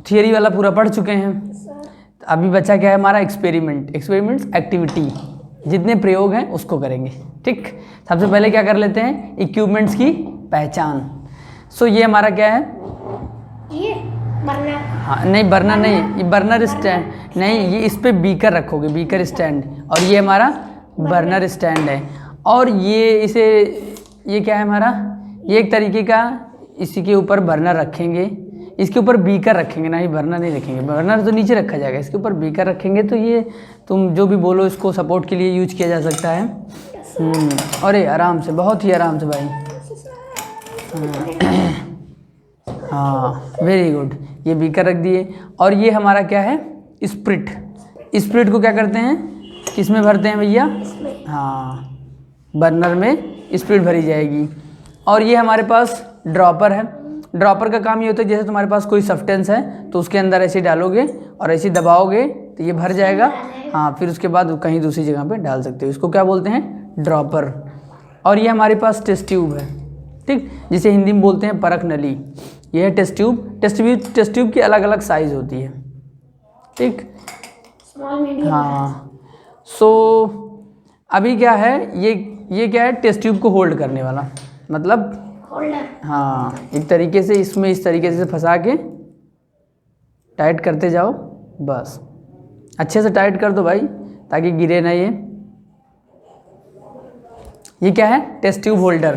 Theory वाला पूरा पढ़ चुके हैं। अभी बचा क्या है हमारा एक्सपेरिमेंट्स एक्टिविटी, जितने प्रयोग हैं उसको करेंगे। ठीक, सबसे पहले क्या कर लेते हैं, इक्विपमेंट्स की पहचान। सो ये हमारा क्या है, ये बर्नर। हाँ नहीं बर्नर नहीं, ये बर्नर स्टैंड नहीं, ये इस पे बीकर रखोगे, बीकर स्टैंड, और ये हमारा बर्नर स्टैंड है। और ये क्या है हमारा, ये एक तरीके का, इसी के ऊपर बर्नर रखेंगे, इसके ऊपर बीकर रखेंगे, ना ही बर्नर नहीं रखेंगे, बर्नर तो नीचे रखा जाएगा, इसके ऊपर बीकर रखेंगे। तो ये तुम जो भी बोलो इसको सपोर्ट के लिए यूज किया जा सकता है। अरे आराम से, बहुत ही आराम से भाई। हाँ वेरी गुड, ये बीकर रख दिए। और ये हमारा क्या है, स्प्रिट को क्या करते हैं, किस में भरते हैं भैया, हाँ बर्नर में स्प्रिट भरी जाएगी। और ये हमारे पास ड्रॉपर है। ड्रॉपर का काम ये होता है, जैसे तुम्हारे पास कोई सब्सटेंस है तो उसके अंदर ऐसे डालोगे और ऐसे दबाओगे तो ये भर जाएगा। हाँ, फिर उसके बाद कहीं दूसरी जगह पे डाल सकते हो, इसको क्या बोलते हैं, ड्रॉपर। और ये हमारे पास टेस्ट ट्यूब है, ठीक, जिसे हिंदी में बोलते हैं परख नली। ये है टेस्ट ट्यूब। टेस्ट ट्यूब की अलग अलग साइज़ होती है, ठीक, हाँ। सो अभी क्या है, ये क्या है, टेस्ट ट्यूब को होल्ड करने वाला, मतलब होल्डर। हाँ, एक तरीके से इसमें इस तरीके से फंसा के टाइट करते जाओ, बस अच्छे से टाइट कर दो भाई ताकि गिरे ना। ये क्या है, टेस्ट ट्यूब होल्डर।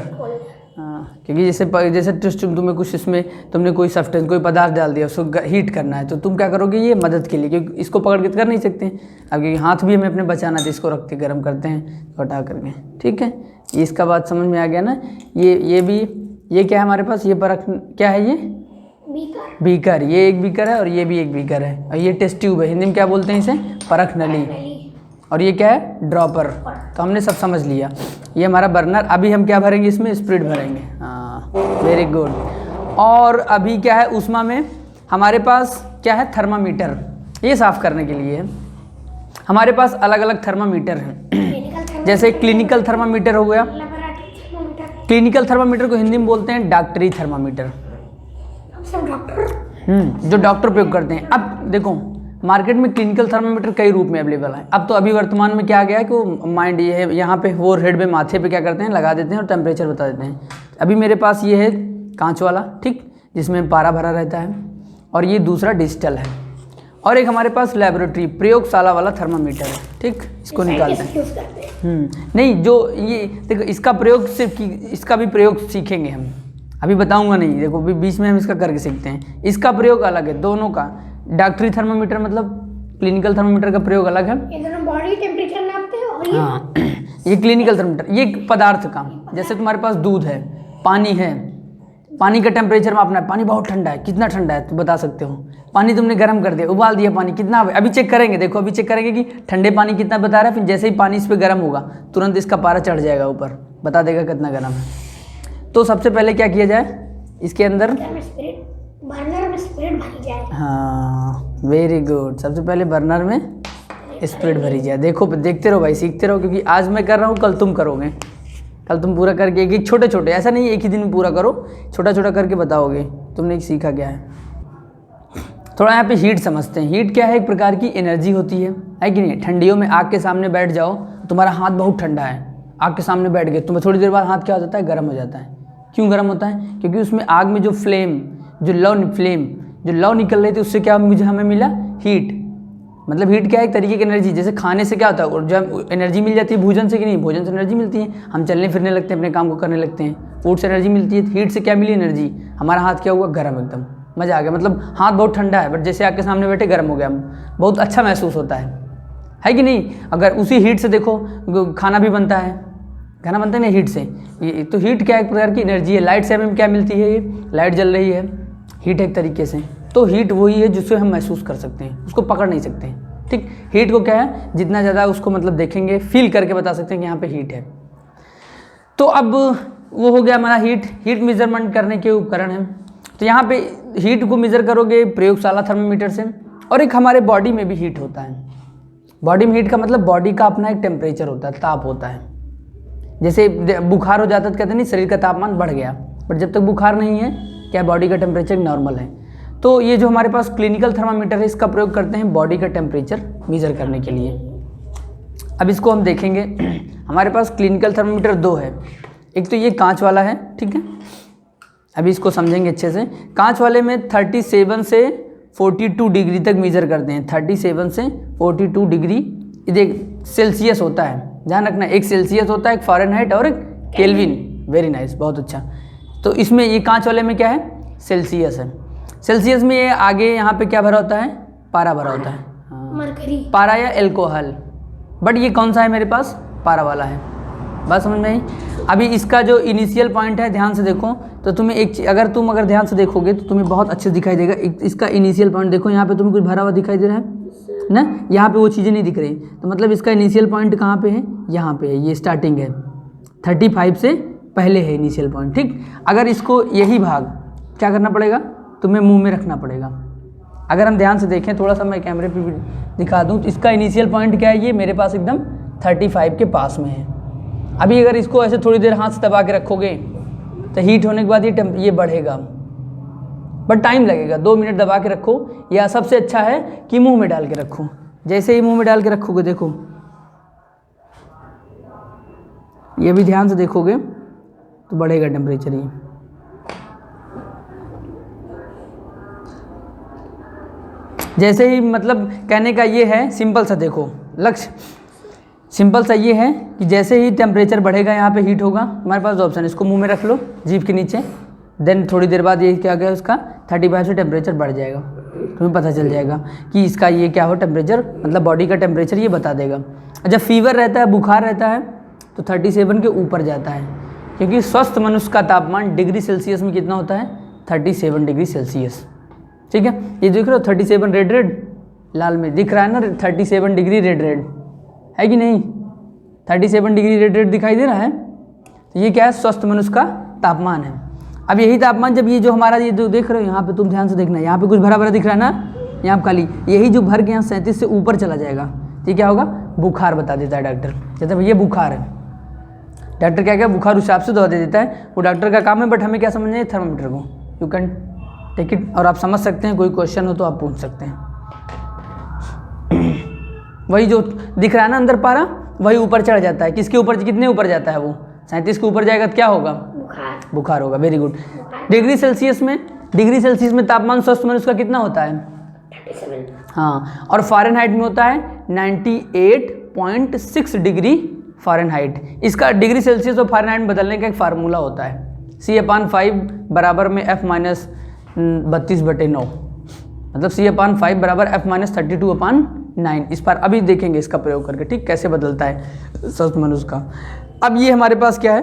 हाँ, क्योंकि जैसे टेस्ट ट्यूब तुम्हें कुछ, इसमें तुमने कोई सब्सटेंस, कोई पदार्थ डाल दिया, उसको हीट करना है, तो तुम क्या करोगे, ये मदद के लिए, क्योंकि इसको पकड़ के तो कर नहीं सकते हैं अब, क्योंकि हाथ भी हमें अपने बचाना था, इसको रख के गर्म करते हैं हटा करके, ठीक है। ये इसका बात समझ में आ गया ना। ये क्या है हमारे पास, ये परख क्या है, ये बीकर, ये एक बीकर है और ये भी एक बीकर है। और ये टेस्ट ट्यूब है, हिंदी में क्या बोलते हैं इसे, परख नली। और ये क्या है, ड्रॉपर। तो हमने सब समझ लिया। ये हमारा बर्नर। अभी हम क्या भरेंगे, इसमें स्प्रिट भरेंगे, हाँ वेरी गुड। और अभी क्या है, उष्मा में हमारे पास क्या है, थर्मामीटर। ये साफ़ करने के लिए हमारे पास अलग अलग थर्मामीटर हैं। जैसे क्लिनिकल थर्मामीटर हो गया, क्लिनिकल थर्मामीटर को हिंदी में बोलते हैं डॉक्टरी थर्मामीटर, जो डॉक्टर प्रयोग करते हैं। अब देखो मार्केट में क्लिनिकल थर्मामीटर कई रूप में अवेलेबल है। अब तो अभी वर्तमान में क्या आ गया है कि वो माइंड ये है, यहाँ पे फोर हेड में, माथे पे क्या करते हैं, लगा देते हैं और टेम्परेचर बता देते हैं। अभी मेरे पास ये है कांच वाला, ठीक, जिसमें पारा भरा रहता है। और ये दूसरा डिजिटल है। और एक हमारे पास लेबोरेटरी प्रयोगशाला वाला थर्मामीटर है, ठीक, इसको निकालते हैं। नहीं, जो ये देखो, इसका प्रयोग सिर्फ, इसका भी प्रयोग सीखेंगे हम, अभी बताऊंगा नहीं, देखो बीच में हम इसका करके सीखते हैं। इसका प्रयोग अलग है दोनों का। डॉक्टरी थर्मामीटर मतलब क्लिनिकल थर्मामीटर का प्रयोग अलग है, ये दोनों बॉडी टेम्परेचर नापते हैं। और हाँ, ये क्लिनिकल थर्मामीटर, ये पदार्थ का, जैसे तुम्हारे पास दूध है, पानी है, पानी का टेम्परेचर मापना है। पानी बहुत ठंडा है, कितना ठंडा है तो बता सकते हो। पानी तुमने गर्म कर दिया, उबाल दिया पानी, कितना, अभी चेक करेंगे, देखो अभी चेक करेंगे कि ठंडे पानी कितना बता रहा है। फिर जैसे ही पानी इस पर गर्म होगा तुरंत इसका पारा चढ़ जाएगा ऊपर, बता देगा कितना गर्म है। तो सबसे पहले क्या किया जाए, इसके अंदर बर्नर में स्प्रिट भरी जाए। हाँ वेरी गुड, सबसे पहले बर्नर में स्प्रिट भरी जाए। देखो देखते रहो भाई, सीखते रहो, क्योंकि आज मैं कर रहा हूँ, कल तुम करोगे, कल तुम पूरा करके एक छोटे छोटे, ऐसा नहीं एक ही दिन में पूरा करो, छोटा छोटा करके बताओगे तुमने सीखा क्या है। थोड़ा यहाँ पे हीट समझते हैं। हीट क्या है, एक प्रकार की एनर्जी होती है कि नहीं। ठंडियों में आग के सामने बैठ जाओ, तुम्हारा हाथ बहुत ठंडा है, आग के सामने बैठ गए, तुम्हें थोड़ी देर बाद हाथ क्या हो जाता है, गर्म हो जाता है। क्यों गर्म होता है, क्योंकि उसमें आग में जो फ्लेम, जो लव निकल रही थी, उससे क्या हमें मिला, हीट। मतलब हीट क्या है, एक तरीके की एनर्जी। जैसे खाने से क्या होता है, और जब एनर्जी मिल जाती है भोजन से, कि नहीं, भोजन से एनर्जी मिलती है, हम चलने फिरने लगते हैं, अपने काम को करने लगते हैं, फूड से एनर्जी मिलती है। हीट से क्या मिली, एनर्जी। हमारा हाथ क्या हुआ, गर्म, एकदम मज़ा आ गया। मतलब हाथ बहुत ठंडा है, बट जैसे आग के सामने बैठे गर्म हो गया, बहुत अच्छा महसूस होता है कि नहीं। अगर उसी हीट से देखो खाना भी बनता है, खाना बनता है ना हीट से। ये तो हीट क्या है, एक प्रकार की एनर्जी है। लाइट से हमें क्या मिलती है, ये लाइट जल रही है, हीट है एक तरीके से। तो हीट वही है जिससे हम महसूस कर सकते हैं, उसको पकड़ नहीं सकते, ठीक। हीट को क्या है, जितना ज़्यादा उसको मतलब देखेंगे, फील करके बता सकते हैं कि यहाँ पे हीट है। तो अब वो हो गया हमारा हीट मेजरमेंट करने के उपकरण हैं। तो यहाँ पे हीट को मेज़र करोगे प्रयोगशाला थर्मामीटर से। और एक हमारे बॉडी में भी हीट होता है। बॉडी में हीट का मतलब बॉडी का अपना एक टेम्परेचर होता है, ताप होता है। जैसे बुखार हो जाता है तो कहते नहीं शरीर का तापमान बढ़ गया, बट जब तक बुखार नहीं है क्या बॉडी का टेम्परेचर नॉर्मल है। तो ये जो हमारे पास क्लिनिकल थर्मामीटर है इसका प्रयोग करते हैं बॉडी का टेम्परेचर मेज़र करने के लिए। अब इसको हम देखेंगे। हमारे पास क्लिनिकल थर्मामीटर दो है, एक तो ये कांच वाला है, ठीक है। अभी इसको समझेंगे अच्छे से। कांच वाले में 37 से 42 डिग्री तक मेज़र करते हैं। 37 से 42 डिग्री ये देख सेल्सियस होता है, ध्यान रखना। एक सेल्सियस होता है, एक फ़ारेनहाइट और एक केल्विन। वेरी नाइस, बहुत अच्छा। तो इसमें ये कांच वाले में क्या है, सेल्सियस है। सेल्सियस में ये आगे यहाँ पे क्या भरा होता है, पारा भरा होता है, मरकरी, पारा या एल्कोहल। बट ये कौन सा है मेरे पास, पारा वाला है। बात समझ में आई। अभी इसका जो इनिशियल पॉइंट है, ध्यान से देखो तो तुम्हें एक चीज़, अगर तुम ध्यान से देखोगे तो तुम्हें बहुत अच्छे दिखाई देगा। इसका इनिशियल पॉइंट देखो, यहाँ पे तुम्हें कुछ भरा हुआ दिखाई दे रहा है ना, यहाँ पे वो चीज़ें नहीं दिख रही। तो मतलब इसका इनिशियल पॉइंट कहाँ पे है, यहाँ पे है। ये स्टार्टिंग है, 35 से पहले है इनिशियल पॉइंट, ठीक। अगर इसको यही भाग क्या करना पड़ेगा, तुम्हें मुंह में रखना पड़ेगा। अगर हम ध्यान से देखें, थोड़ा सा मैं कैमरे पे भी दिखा दूँ, तो इसका इनिशियल पॉइंट क्या है, ये मेरे पास एकदम 35 के पास में है। अभी अगर इसको ऐसे थोड़ी देर हाथ से दबा के रखोगे तो हीट होने के बाद ये बढ़ेगा, बट टाइम लगेगा। 2 मिनट दबा के रखो, या सबसे अच्छा है कि मुंह में डाल के रखो। जैसे ही मुंह में डाल के रखोगे, देखो ये भी ध्यान से देखोगे तो बढ़ेगा टेम्परेचर। ये जैसे ही, मतलब कहने का ये है, सिंपल सा देखो लक्ष्य, सिंपल सा ये है कि जैसे ही टेम्परेचर बढ़ेगा यहाँ पे हीट होगा। हमारे पास दो ऑप्शन है, इसको मुंह में रख लो जीभ के नीचे, देन थोड़ी देर बाद ये क्या गया, उसका 35 से टेम्परेचर बढ़ जाएगा। तुम्हें पता चल जाएगा कि इसका ये क्या हो टेम्परेचर, मतलब बॉडी का टेम्परेचर ये बता देगा। जब फीवर रहता है, बुखार रहता है, तो 37 के ऊपर जाता है, क्योंकि स्वस्थ मनुष्य का तापमान डिग्री सेल्सियस में कितना होता है, 37 डिग्री सेल्सियस, ठीक है। ये देख रहे हो 37 रेड रेड लाल में दिख रहा है ना, 37 डिग्री रेड रेड है कि नहीं, 37 डिग्री रेड रेड दिखाई दे रहा है। तो ये क्या है, स्वस्थ मनुष्य का तापमान है। अब यही तापमान जब ये जो हमारा ये जो देख रहे हो यहाँ पे, तुम ध्यान से देखना, यहाँ पे कुछ भरा भरा दिख रहा है ना, यहाँ खाली, यही जो भर के यहाँ 37 से ऊपर चला जाएगा, ये क्या होगा, बुखार बता देता है डॉक्टर। जैसे ये बुखार है, डॉक्टर क्या क्या बुखार उस हिसाब से दवा दे देता है, वो डॉक्टर का काम है। बट हमें क्या समझना है, थर्मामीटर को यू कैन टेक इट, और आप समझ सकते हैं। कोई क्वेश्चन हो तो आप पूछ सकते हैं। वही जो दिख रहा है ना अंदर पारा, वही ऊपर चढ़ जाता है। किसके ऊपर, कितने ऊपर जाता है वो, 37 के ऊपर जाएगा तो क्या होगा, बुखार, बुखार होगा। Very good. डिग्री सेल्सियस में तापमान स्वस्थ मनुष्य का कितना होता है, 37, हाँ। और फ़ारेनहाइट में होता है 98.6 डिग्री फ़ारेनहाइट। इसका डिग्री सेल्सियस और फ़ारेनहाइट में बदलने का एक फार्मूला होता है, C/5 बराबर में F-32/9, मतलब C/5 बराबर F-32/9। इस पर अभी देखेंगे इसका प्रयोग करके, ठीक, कैसे बदलता है स्वस्थ मनुष्य का। अब ये हमारे पास क्या है,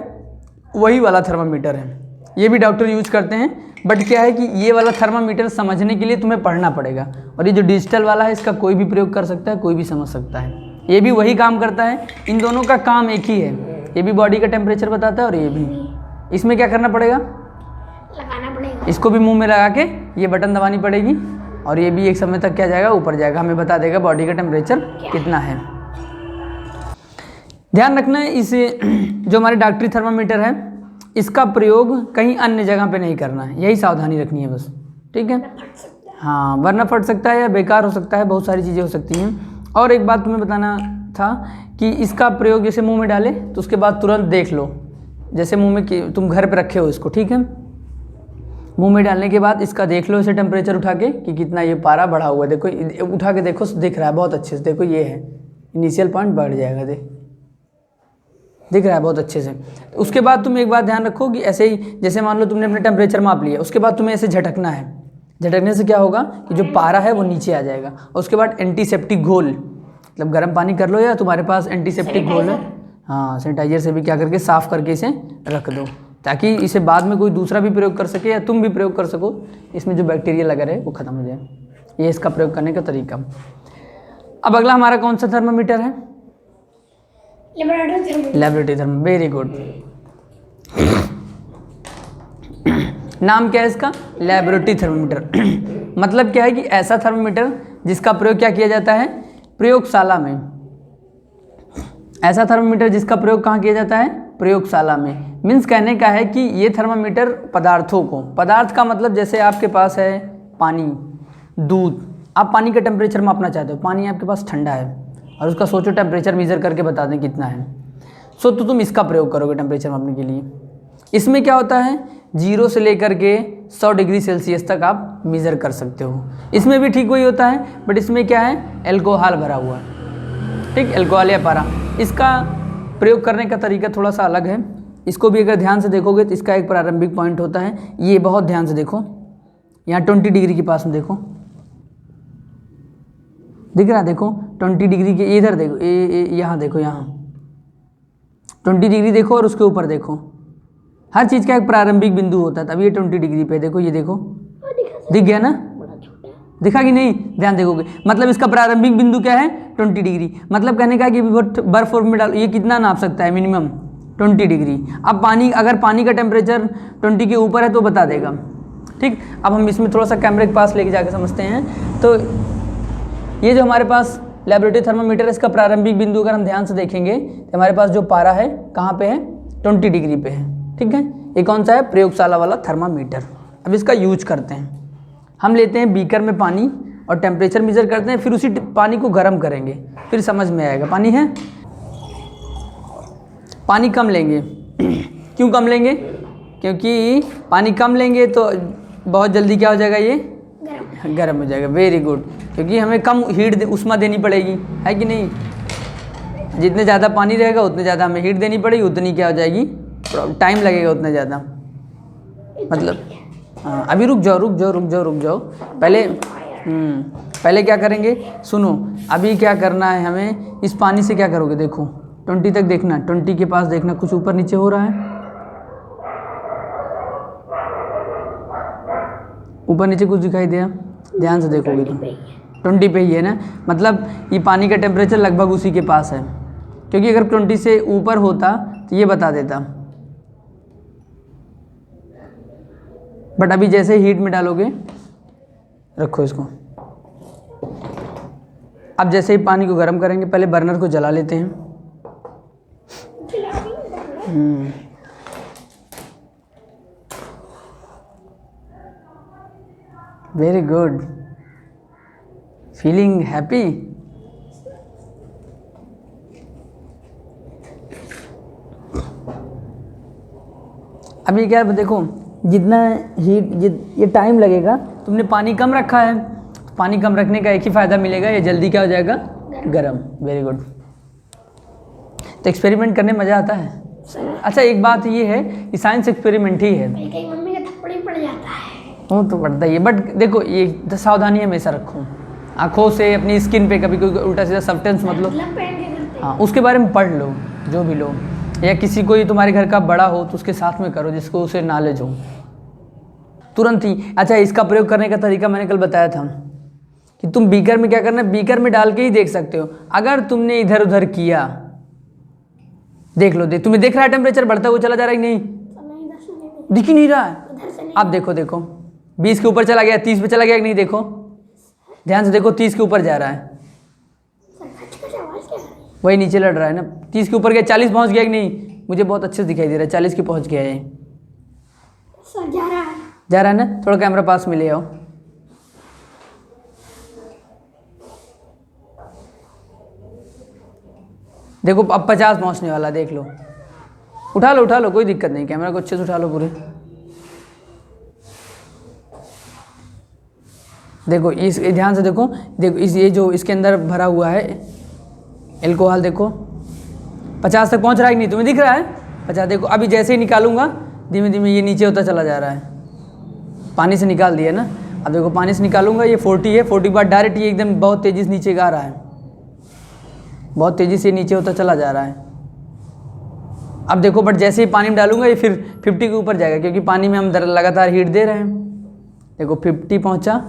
वही वाला थर्मामीटर है, ये भी डॉक्टर यूज करते हैं। बट क्या है कि ये वाला थर्मामीटर समझने के लिए तुम्हें पढ़ना पड़ेगा, और ये जो डिजिटल वाला है इसका कोई भी प्रयोग कर सकता है, कोई भी समझ सकता है। ये भी वही काम करता है, इन दोनों का काम एक ही है। ये भी बॉडी का टेम्परेचर बताता है और ये भी। इसमें क्या करना पड़ेगा, लगाना पड़ेगा, इसको भी मुंह में लगा के ये बटन दबानी पड़ेगी, और ये भी एक समय तक क्या जाएगा, ऊपर जाएगा, हमें बता देगा बॉडी का टेम्परेचर कितना है। ध्यान रखना है, इस जो हमारे डॉक्टरी थर्मामीटर है इसका प्रयोग कहीं अन्य जगह पे नहीं करना है, यही सावधानी रखनी है बस, ठीक है। फट सकता है। हाँ, वरना फट सकता है या बेकार हो सकता है, बहुत सारी चीज़ें हो सकती हैं। और एक बात तुम्हें बताना था कि इसका प्रयोग जैसे मुंह में डाले तो उसके बाद तुरंत देख लो, जैसे मुंह में तुम घर पे रखे हो इसको, ठीक है। मुंह में डालने के बाद इसका देख लो, इसे टेम्परेचर उठा के कि कितना ये पारा बढ़ा हुआ है। देखो, उठा के देखो, दिख रहा है बहुत अच्छे से। देखो ये है इनिशियल पॉइंट, बढ़ जाएगा, दिख रहा है बहुत अच्छे से। तो उसके बाद तुम एक बात ध्यान रखो कि ऐसे ही, जैसे मान लो तुमने अपने टेम्परेचर माप लिया, उसके बाद तुम्हें ऐसे झटकना है। झटकने से क्या होगा कि जो पारा है वो नीचे आ जाएगा। और उसके बाद एंटीसेप्टिक घोल, मतलब गर्म पानी कर लो, या तुम्हारे पास एंटीसेप्टिक घोल है, हाँ, सैनिटाइजर से भी क्या करके साफ़ करके इसे रख दो, ताकि इसे बाद में कोई दूसरा भी प्रयोग कर सके या तुम भी प्रयोग कर सको, इसमें जो बैक्टीरिया लगा रहे वो ख़त्म हो जाए। ये इसका प्रयोग करने का तरीका। अब अगला हमारा कौन सा थर्मामीटर है, लेबोरेटरी थर्मामीटर। Very good. नाम क्या है इसका, लेबोरेटरी थर्मामीटर। मतलब क्या है कि ऐसा थर्मामीटर जिसका प्रयोग क्या किया जाता है, प्रयोगशाला में। ऐसा थर्मामीटर जिसका प्रयोग कहाँ किया जाता है, प्रयोगशाला में। मीन्स कहने का है कि ये थर्मामीटर पदार्थों को, पदार्थ का मतलब जैसे आपके पास है पानी, दूध। आप पानी का टेम्परेचर मापना चाहते हो, पानी आपके पास ठंडा है और उसका सोचो टेम्परेचर मेज़र करके बता दें कितना है। तो तुम इसका प्रयोग करोगे टेम्परेचर मापने के लिए। इसमें क्या होता है, 0 से लेकर के 100 डिग्री सेल्सियस तक आप मेज़र कर सकते हो। इसमें भी ठीक वही होता है, बट इसमें क्या है, एल्कोहल भरा हुआ है, ठीक, एल्कोहल या पारा। इसका प्रयोग करने का तरीका थोड़ा सा अलग है। इसको भी अगर ध्यान से देखोगे तो इसका एक प्रारंभिक पॉइंट होता है, ये बहुत ध्यान से देखो, यहाँ 20 डिग्री के पास में देखो, दिख रहा है, देखो 20 डिग्री के इधर देखो, यहाँ देखो, यहाँ 20 डिग्री देखो और उसके ऊपर देखो। हर चीज़ का एक प्रारंभिक बिंदु होता है, तब ये 20 डिग्री पे देखो, ये देखो, दिख गया ना, दिखा कि नहीं, ध्यान देखोगे। मतलब इसका प्रारंभिक बिंदु क्या है, 20 डिग्री। मतलब कहने का कि बर्फ में डालो, ये कितना नाप सकता है, मिनिमम 20 डिग्री। अब पानी, अगर पानी का टेम्परेचर 20 के ऊपर है तो बता देगा, ठीक। अब हम इसमें थोड़ा सा कैमरे के पास लेके जाके समझते हैं। तो ये जो हमारे पास लेबोरेटरी थर्मामीटर है, इसका प्रारंभिक बिंदु अगर हम ध्यान से देखेंगे तो हमारे पास जो पारा है कहाँ पे है, 20 डिग्री पे है, ठीक है। ये कौन सा है, प्रयोगशाला वाला थर्मामीटर। अब इसका यूज करते हैं, हम लेते हैं बीकर में पानी और टेम्परेचर मेजर करते हैं, फिर उसी पानी को गर्म करेंगे, फिर समझ में आएगा। पानी है, पानी कम लेंगे। क्यों कम लेंगे, क्योंकि पानी कम लेंगे तो बहुत जल्दी क्या हो जाएगा, ये गर्म हो जाएगा। वेरी गुड, क्योंकि हमें कम हीट उष्मा देनी पड़ेगी, है कि नहीं। जितने ज़्यादा पानी रहेगा उतने ज़्यादा हमें हीट देनी पड़ेगी, उतनी क्या हो जाएगी, टाइम लगेगा उतना ज़्यादा। मतलब हाँ, अभी रुक जाओ पहले क्या करेंगे, सुनो। अभी क्या करना है हमें, इस पानी से क्या करोगे, देखो 20 तक देखना, 20 के पास देखना, कुछ ऊपर नीचे हो रहा है, ऊपर नीचे कुछ दिखाई दिया, ध्यान से देखोगे तो 20 पे ही है ना। मतलब ये पानी का टेम्परेचर लगभग उसी के पास है, क्योंकि अगर 20 से ऊपर होता तो ये बता देता, बट अभी जैसे हीट में डालोगे, रखो इसको। अब जैसे ही पानी को गर्म करेंगे, पहले बर्नर को जला लेते हैं। Very good, feeling happy. अभी क्या है, देखो जितना हीट, ये टाइम लगेगा, तुमने पानी कम रखा है, पानी कम रखने का एक ही फ़ायदा मिलेगा, ये जल्दी क्या हो जाएगा, गरम। Very good. तो एक्सपेरिमेंट करने मज़ा आता है। अच्छा, एक बात ये है कि साइंस एक्सपेरिमेंट ही है, कहीं मम्मी का थप्पड़ ही पड़ जाता है, वो तो पड़ता ही है, बट देखो ये सावधानी हमेशा रखो, आँखों से, अपनी स्किन पे कभी कोई उल्टा सीधा सब्सटेंस मतलब, पहन के करते हैं। हाँ, उसके बारे में पढ़ लो, जो भी लो, या किसी कोई तुम्हारे घर का बड़ा हो तो उसके साथ में करो, जिसको उसे नॉलेज हो तुरंत ही। अच्छा, इसका प्रयोग करने का तरीका मैंने कल बताया था कि तुम बीकर में क्या करना है, बीकर में डाल के ही देख सकते हो। अगर तुमने इधर उधर किया, देख लो, तुम्हें देख रहा है टेम्परेचर बढ़ता हुआ चला जा रहा है कि नहीं, दिख ही नहीं रहा है। अब देखो 20 के ऊपर चला गया, 30 पे चला गया कि नहीं, देखो ध्यान से देखो, 30 के ऊपर जा रहा है, वही नीचे लड़ रहा है ना, 30 के ऊपर गया, 40 पहुंच गया कि नहीं, मुझे बहुत अच्छे से दिखाई दे रहा है, 40 के पहुंच गया है, जा रहा है ना। थोड़ा कैमरा पास में ले आओ, देखो अब 50 पहुंचने वाला, देख लो, उठा लो, कोई दिक्कत नहीं, कैमरा को अच्छे से उठा लो पूरे। देखो इस ध्यान से देखो ये जो इसके अंदर भरा हुआ है एल्कोहल, देखो 50 तक पहुंच रहा है कि नहीं, तुम्हें दिख रहा है 50। देखो अभी जैसे ही निकालूंगा, धीमे धीमे ये नीचे होता चला जा रहा है, पानी से निकाल दिया ना। अब देखो पानी से निकालूंगा, ये 40 है, 40 के बाद डायरेक्ट ये एकदम बहुत तेज़ी से नीचे गा रहा है, बहुत तेज़ी से नीचे होता चला जा रहा है। अब देखो, बट जैसे ही पानी में डालूंगा ये फिर 50 के ऊपर जाएगा, क्योंकि पानी में हम लगातार हीट दे रहे हैं। देखो 50 पहुंचा,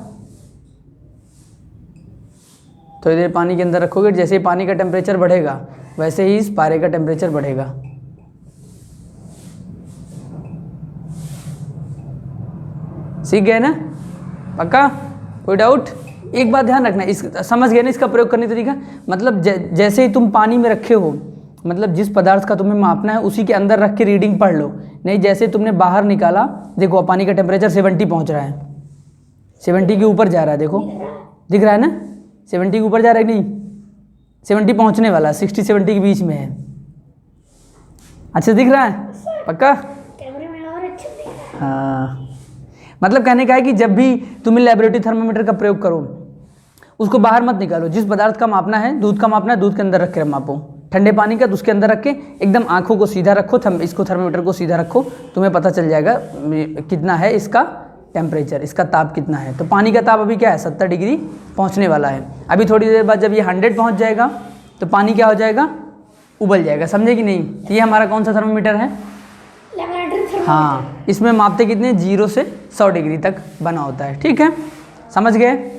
थोड़ी देर पानी के अंदर रखोगे, जैसे ही पानी का टेम्परेचर बढ़ेगा वैसे ही इस पारे का टेम्परेचर बढ़ेगा। सीख गए ना, पक्का, कोई डाउट। एक बात ध्यान रखना, इस समझ गए ना इसका प्रयोग करने का तरीका। मतलब जैसे ही तुम पानी में रखे हो, मतलब जिस पदार्थ का तुम्हें मापना है उसी के अंदर रख के रीडिंग पढ़ लो। नहीं, जैसे तुमने बाहर निकाला, देखो पानी का टेम्परेचर 70 पहुंच रहा है, 70 के ऊपर जा रहा है, देखो दिख रहा है ना, 70 के ऊपर जा रहा है कि नहीं, 70 पहुंचने वाला, 60-70 के बीच में है। अच्छा दिख रहा है पक्का? कैमरे में और अच्छा दिख रहा है। हाँ, मतलब कहने का है कि जब भी तुम्हें लेबोरेटरी थर्मामीटर का प्रयोग करो, उसको बाहर मत निकालो। जिस पदार्थ का मापना है, दूध का मापना है, दूध के अंदर रख के मापो। ठंडे पानी का तो उसके अंदर रख के एकदम आंखों को सीधा रखो, इसको थर्मामीटर को सीधा रखो, तुम्हें पता चल जाएगा कितना है इसका टेम्परेचर, इसका ताप कितना है। तो पानी का ताप अभी क्या है, 70 डिग्री पहुंचने वाला है। अभी थोड़ी देर बाद जब ये 100 पहुंच जाएगा तो पानी क्या हो जाएगा, उबल जाएगा। समझे कि नहीं? तो ये हमारा कौन सा थर्मामीटर है? Laboratory thermometer. हाँ, इसमें मापते कितने, 0 से 100 डिग्री तक बना होता है। ठीक है, समझ गए?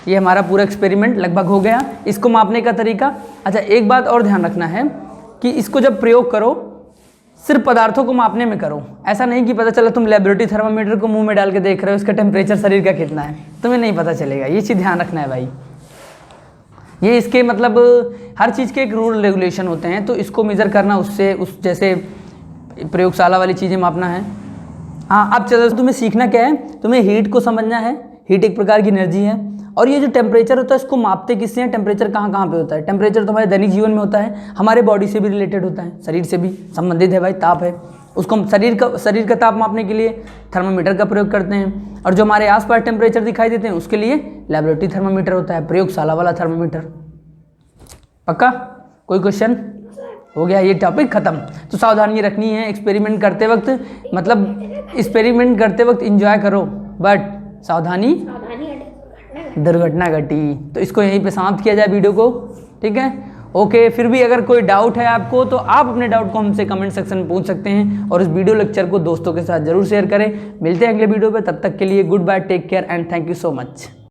ये हमारा पूरा एक्सपेरिमेंट लगभग हो गया। इसको मापने का तरीका, अच्छा एक बात और ध्यान रखना है कि इसको जब प्रयोग करो सिर्फ पदार्थों को मापने में करो। ऐसा नहीं कि पता चला तुम लेबोरेटरी थर्मामीटर को मुंह में डाल के देख रहे हो इसका टेम्परेचर शरीर का कितना है, तुम्हें नहीं पता चलेगा। ये चीज़ ध्यान रखना है भाई। ये इसके मतलब हर चीज़ के एक रूल रेगुलेशन होते हैं, तो इसको मेज़र करना उससे उस जैसे प्रयोगशाला वाली चीज़ें मापना है। हाँ, अब चलो तुम्हें सीखना क्या है, तुम्हें हीट को समझना है। हीट एक प्रकार की एनर्जी है, और ये जो टेम्परेचर होता है इसको मापते किससे हैं, टेम्परेचर कहाँ कहाँ पे होता है? टेम्परेचर तो हमारे दैनिक जीवन में होता है, हमारे बॉडी से भी रिलेटेड होता है, शरीर से भी संबंधित है भाई, ताप है। उसको हम शरीर का ताप मापने के लिए थर्मामीटर का प्रयोग करते हैं, और जो हमारे आसपास टेम्परेचर दिखाई देते हैं उसके लिए लेबोरेटरी थर्मामीटर होता है, प्रयोगशाला वाला थर्मामीटर। पक्का? कोई क्वेश्चन? हो गया, ये टॉपिक खत्म। तो सावधानी रखनी है एक्सपेरिमेंट करते वक्त, मतलब एक्सपेरिमेंट करते वक्त एंजॉय करो, बट सावधानी दुर्घटना घटी। तो इसको यहीं पे समाप्त किया जाए वीडियो को, ठीक है? ओके, फिर भी अगर कोई डाउट है आपको तो आप अपने डाउट को हमसे कमेंट सेक्शन में पूछ सकते हैं, और इस वीडियो लेक्चर को दोस्तों के साथ जरूर शेयर करें। मिलते हैं अगले वीडियो पे, तब तक के लिए goodbye, take care and thank you so much.